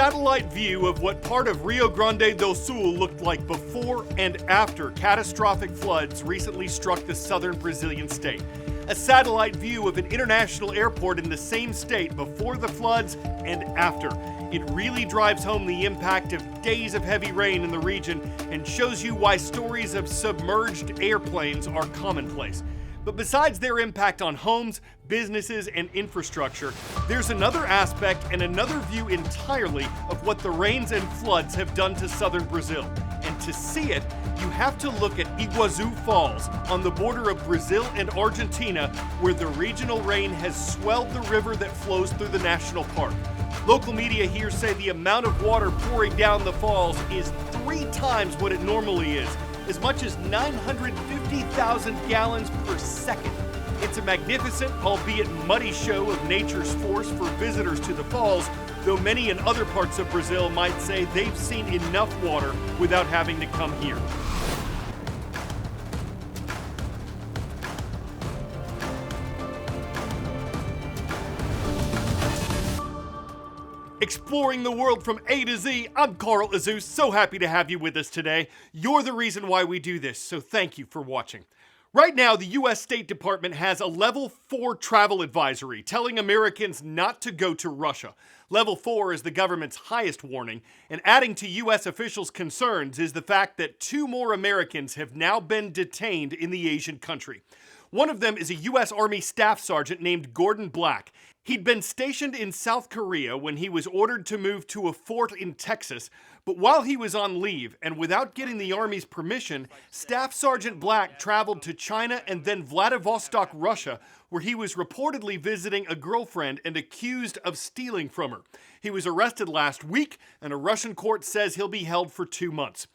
satellite view of what part of Rio Grande do Sul looked like before and after catastrophic floods recently struck the southern Brazilian state. A satellite view of an international airport in the same state before the floods and after. It really drives home the impact of days of heavy rain in the region and shows you why stories of submerged airplanes are commonplace. But besides their impact on homes, businesses, and infrastructure, there's another aspect and another view entirely of what the rains and floods have done to southern Brazil. And to see it, you have to look at Iguazú Falls on the border of Brazil and Argentina, where the regional rain has swelled the river that flows through the national park. Local media here say the amount of water pouring down the falls is 3 times what it normally is, as much as 950,000 gallons per second. It's a magnificent, albeit muddy show of nature's force for visitors to the falls, though many in other parts of Brazil might say they've seen enough water without having to come here. Exploring the world from A to Z, I'm Carl Azuz. So happy to have you with us today. You're the reason why we do this, so thank you for watching. Right now, the U.S. State Department has a Level 4 travel advisory telling Americans not to go to Russia. Level 4 is the government's highest warning, and adding to U.S. officials' concerns is the fact that 2 more Americans have now been detained in the Asian country. One of them is a U.S. Army Staff Sergeant named Gordon Black. He'd been stationed in South Korea when he was ordered to move to a fort in Texas, but while he was on leave and without getting the Army's permission, Staff Sergeant Black traveled to China and then Vladivostok, Russia, where he was reportedly visiting a girlfriend and accused of stealing from her. He was arrested last week, and a Russian court says he'll be held for 2 months.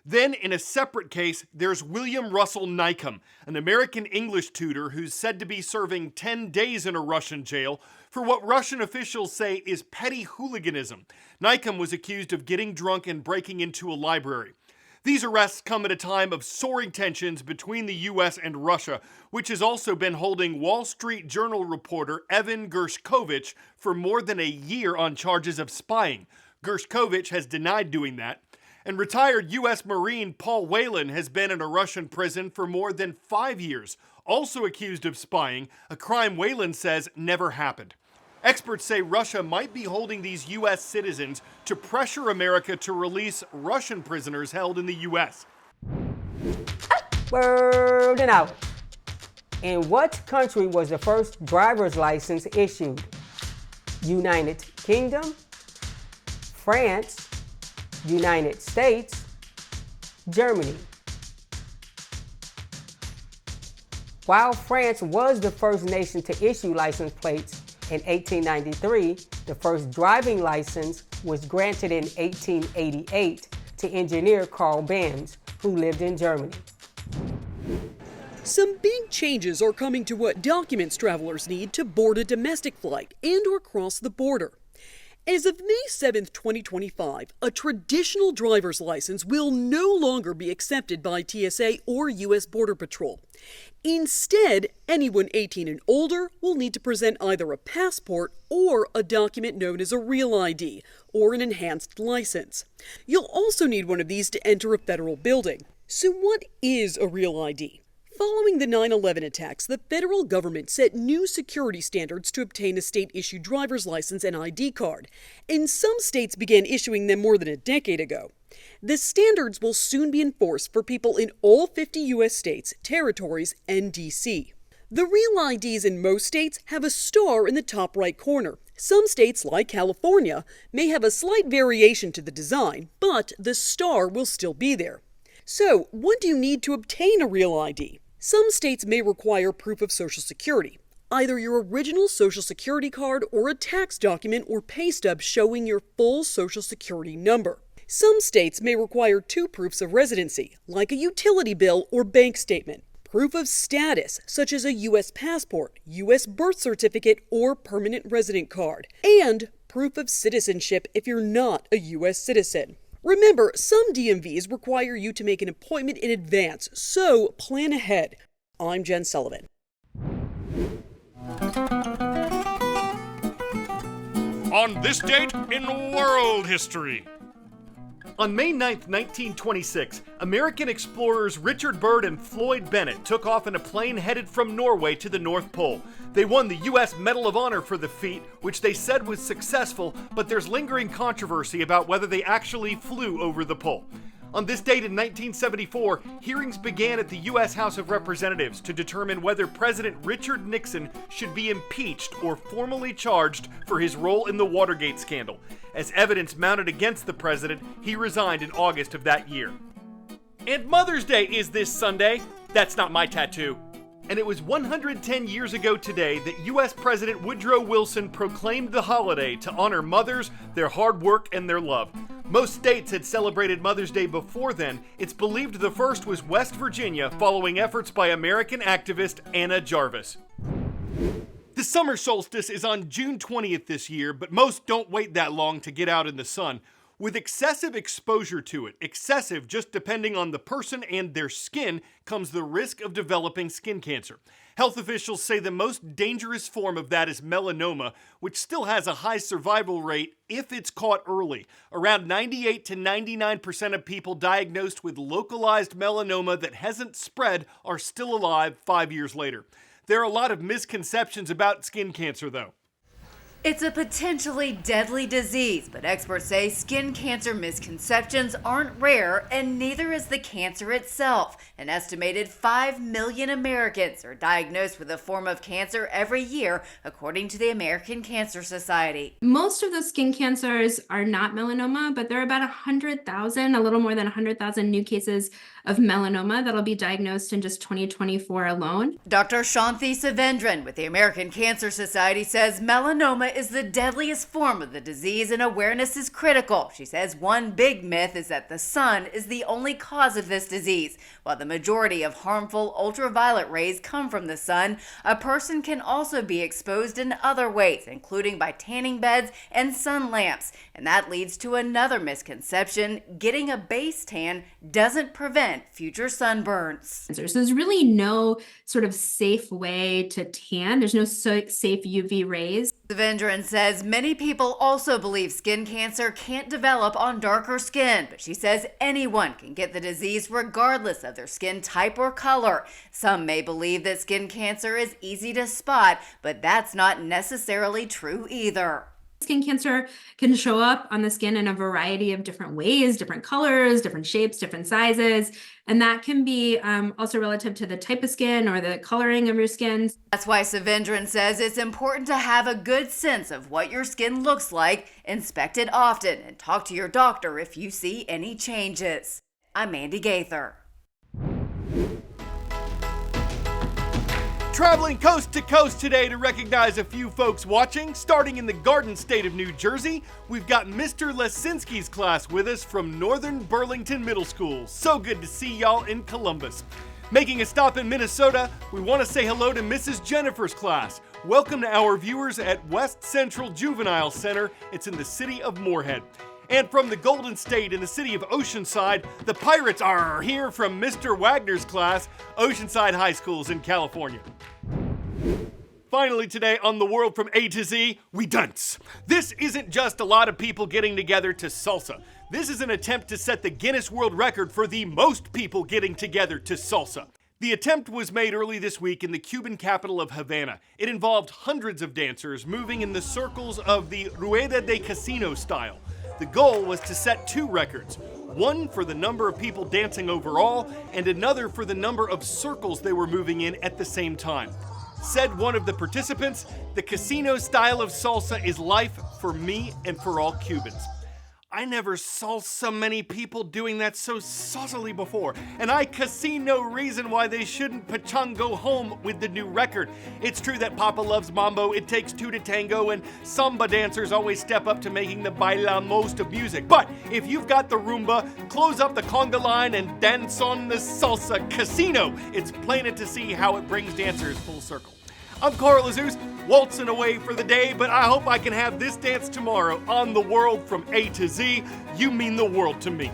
Then, in a separate case, there's William Russell Nycum, an American English tutor who's said to be serving 10 days in a Russian jail for what Russian officials say is petty hooliganism. Nycum was accused of getting drunk and breaking into a library. These arrests come at a time of soaring tensions between the U.S. and Russia, which has also been holding Wall Street Journal reporter Evan Gershkovich for more than a year on charges of spying. Gershkovich has denied doing that. And retired U.S. Marine Paul Whelan has been in a Russian prison for more than 5 years, also accused of spying, a crime Whelan says never happened. Experts say Russia might be holding these U.S. citizens to pressure America to release Russian prisoners held in the U.S. Word and out. In what country was the first driver's license issued? United Kingdom, France, United States, Germany. While France was the first nation to issue license plates in 1893, the first driving license was granted in 1888 to engineer Carl Benz, who lived in Germany. Some big changes are coming to what documents travelers need to board a domestic flight and or cross the border. As of May 7, 2025, a traditional driver's license will no longer be accepted by TSA or U.S. Border Patrol. Instead, anyone 18 and older will need to present either a passport or a document known as a Real ID or an enhanced license. You'll also need one of these to enter a federal building. So what is a Real ID? Following the 9/11 attacks, the federal government set new security standards to obtain a state-issued driver's license and ID card, and some states began issuing them more than a decade ago. The standards will soon be enforced for people in all 50 U.S. states, territories, and D.C. The Real IDs in most states have a star in the top right corner. Some states, like California, may have a slight variation to the design, but the star will still be there. So, what do you need to obtain a Real ID? Some states may require proof of Social Security, either your original Social Security card or a tax document or pay stub showing your full Social Security number. Some states may require 2 proofs of residency, like a utility bill or bank statement, proof of status, such as a U.S. passport, U.S. birth certificate, or permanent resident card, and proof of citizenship if you're not a U.S. citizen. Remember, some DMVs require you to make an appointment in advance, so plan ahead. I'm Jen Sullivan. on this date in world history. On May 9th, 1926, American explorers Richard Byrd and Floyd Bennett took off in a plane headed from Norway to the North Pole. They won the U.S. Medal of Honor for the feat, which they said was successful, but there's lingering controversy about whether they actually flew over the pole. On this date in 1974, hearings began at the U.S. House of Representatives to determine whether President Richard Nixon should be impeached or formally charged for his role in the Watergate scandal. As evidence mounted against the president, he resigned in August of that year. And Mother's Day is this Sunday. That's not my tattoo. And it was 110 years ago today that U.S. President Woodrow Wilson proclaimed the holiday to honor mothers, their hard work, and their love. Most states had celebrated Mother's Day before then. It's believed the first was West Virginia, following efforts by American activist Anna Jarvis. The summer solstice is on June 20th this year, but most don't wait that long to get out in the sun. With excessive exposure to it, excessive just depending on the person and their skin, comes the risk of developing skin cancer. Health officials say the most dangerous form of that is melanoma, which still has a high survival rate if it's caught early. Around 98 to 99% of people diagnosed with localized melanoma that hasn't spread are still alive 5 years later. There are a lot of misconceptions about skin cancer, though. It's a potentially deadly disease, but experts say skin cancer misconceptions aren't rare, and neither is the cancer itself. An estimated 5 million Americans are diagnosed with a form of cancer every year, according to the American Cancer Society. Most of those skin cancers are not melanoma, but there are about 100,000, a little more than 100,000 new cases of melanoma that'll be diagnosed in just 2024 alone. Dr. Shanthi Savendran with the American Cancer Society says melanoma is the deadliest form of the disease and awareness is critical. She says one big myth is that the sun is the only cause of this disease. While the majority of harmful ultraviolet rays come from the sun, a person can also be exposed in other ways, including by tanning beds and sun lamps. And that leads to another misconception: getting a base tan doesn't prevent future sunburns. So there's really no sort of safe way to tan. There's no safe UV rays. Savendran says many people also believe skin cancer can't develop on darker skin, but she says anyone can get the disease regardless of their skin type or color. Some may believe that skin cancer is easy to spot, but that's not necessarily true either. Skin cancer can show up on the skin in a variety of different ways, different colors, different shapes, different sizes. And that can be also relative to the type of skin or the coloring of your skin. That's why Savendran says it's important to have a good sense of what your skin looks like, inspect it often, and talk to your doctor if you see any changes. I'm Mandy Gaither. Traveling coast to coast today to recognize a few folks watching. Starting in the Garden State of New Jersey, we've got Mr. Lesinski's class with us from Northern Burlington Middle School. So good to see y'all in Columbus. Making a stop in Minnesota, we want to say hello to Mrs. Jennifer's class. Welcome to our viewers at West Central Juvenile Center. It's in the city of Moorhead. And from the Golden State in the city of Oceanside, the Pirates are here from Mr. Wagner's class, Oceanside High Schools in California. Finally today on The World from A to Z, we dance. This isn't just a lot of people getting together to salsa. This is an attempt to set the Guinness World Record for the most people getting together to salsa. The attempt was made early this week in the Cuban capital of Havana. It involved hundreds of dancers moving in the circles of the Rueda de Casino style. The goal was to set two records, one for the number of people dancing overall, and another for the number of circles they were moving in at the same time. Said one of the participants, "The casino style of salsa is life for me and for all Cubans." I never saw so many people doing that so saucily before, and I can see no reason why they shouldn't pachango home with the new record. It's true that Papa loves mambo, it takes two to tango, and samba dancers always step up to making the baila most of music. But if you've got the rumba, close up the conga line and dance on the salsa casino. It's plain to see how it brings dancers full circle. I'm Carl Azuz, waltzing away for the day, but I hope I can have this dance tomorrow on The World from A to Z. You mean the world to me.